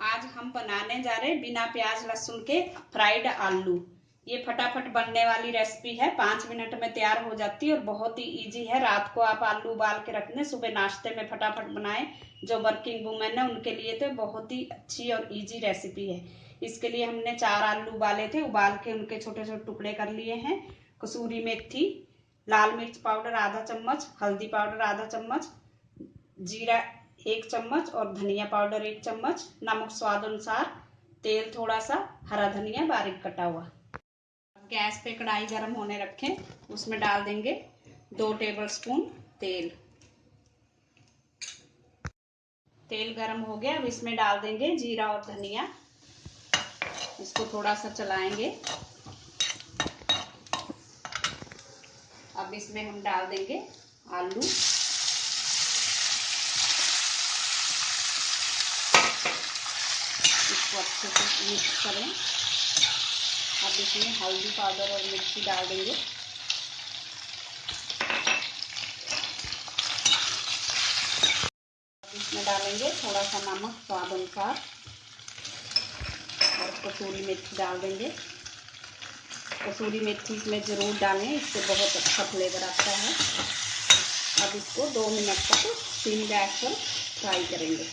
आज हम बनाने जा रहे हैं बिना प्याज लहसुन के फ्राइड आलू। ये फटाफट बनने वाली रेसिपी है, 5 मिनट में तैयार हो जाती है और बहुत ही इजी है। रात को आप आलू उबाल के रख दें, सुबह नाश्ते में फटाफट बनाएं। जो वर्किंग वुमेन है उनके लिए तो बहुत ही अच्छी और इजी रेसिपी है। इसके लिए हमने 4 आलू उबाले थे, उबाल के उनके छोटे छोटे टुकड़े कर लिए हैं। कसूरी मेथी, लाल मिर्च पाउडर आधा चम्मच, हल्दी पाउडर आधा चम्मच, जीरा 1 चम्मच और धनिया पाउडर 1 चम्मच, नमक स्वाद अनुसार, तेल थोड़ा सा, हरा धनिया बारीक कटा हुआ। गैस पे कढ़ाई गर्म होने रखें, उसमें डाल देंगे 2 टेबलस्पून तेल। तेल गर्म हो गया, अब इसमें डाल देंगे जीरा और धनिया। इसको थोड़ा सा चलाएंगे। अब इसमें हम डाल देंगे आलू। इसको अच्छे से मिक्स करें। अब इसमें हल्दी पाउडर और मिर्ची डाल देंगे। इसमें डालेंगे थोड़ा सा नमक स्वाद अनुसार और कसूरी मेथी डाल देंगे। कसूरी मेथी इसमें ज़रूर डालें, इससे बहुत अच्छा फ्लेवर आता है। अब इसको 2 मिनट तक धीमी गैस पर फ्राई करेंगे।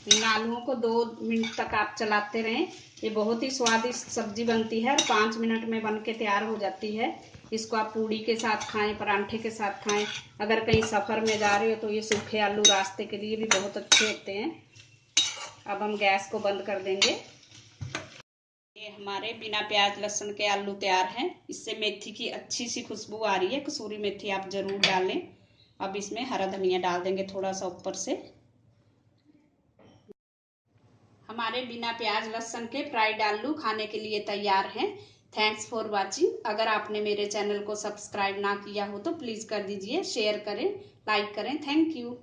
इन आलूओं को 2 मिनट तक आप चलाते रहें। ये बहुत ही स्वादिष्ट सब्जी बनती है और 5 मिनट में बन के तैयार हो जाती है। इसको आप पूड़ी के साथ खाएं, परांठे के साथ खाएं। अगर कहीं सफ़र में जा रहे हो तो ये सूखे आलू रास्ते के लिए भी बहुत अच्छे होते हैं। अब हम गैस को बंद कर देंगे। ये हमारे बिना प्याज लहसुन के आलू तैयार हैं। इससे मेथी की अच्छी सी खुशबू आ रही है। कसूरी मेथी आप ज़रूर डालें। अब इसमें हरा धनिया डाल देंगे थोड़ा सा ऊपर से। हमारे बिना प्याज लहसुन के फ्राइड आलू खाने के लिए तैयार हैं। Thanks for watching. अगर आपने मेरे चैनल को सब्सक्राइब ना किया हो तो प्लीज़ कर दीजिए, शेयर करें, लाइक करें। Thank you.